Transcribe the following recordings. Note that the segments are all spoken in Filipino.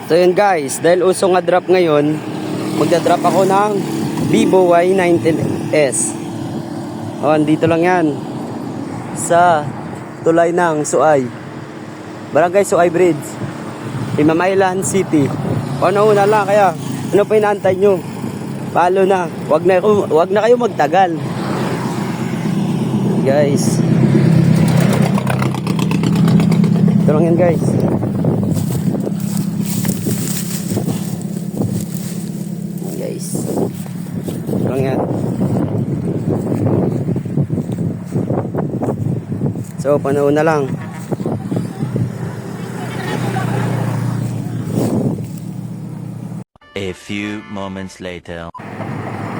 So yun guys, dahil uso nga drop ngayon, magda-drop ako ng Vivo Y19s. O, andito lang yan sa tulay ng Suay, Barangay Suay Bridge, Imamaylan City. O, nauna lang, kaya ano pa inaantay nyo? Palo na, wag na kayo magtagal guys. Ito lang yan guys. Guys, ito lang yan. So panahon na lang. A few moments later.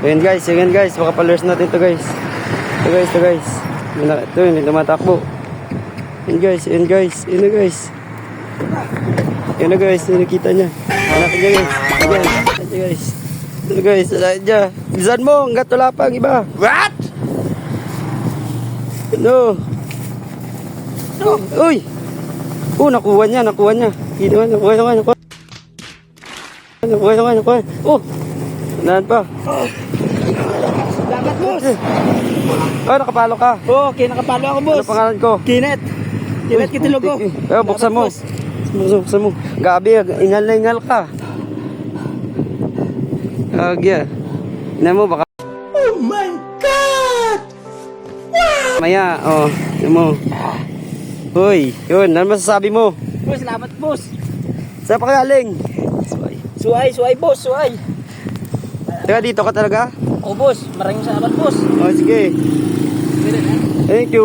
Ayan guys, baka palers natin to guys. Ito guys. Ito yun, tumatakbo. Ayan guys. Ayan na guys, nakita niya. Hanapin niya guys. Ayan guys. Ito guys, hanapin niya. Bilisan mo, hanggat wala pang iba. What? No. Uy! Nakuha niya. Nakuha. Saan pa? Dapat, boss. Nakapalo ka. Oo, nakapalo ako, boss. Ano pangalan ko? Kinet Kitilogo. Buksan mo. Buksan mo. Gabi, ingal na ingal ka. Agya. Ina mo baka. Oh my God! Wow! Maya, ina mo. Hoy, yun, ano masasabi mo? Boss, salamat, boss. Saan pa galing? Suay, boss, suay. Teka, dito ka talaga? Oh, boss. Maraming salamat, boss. Sige. Thank you.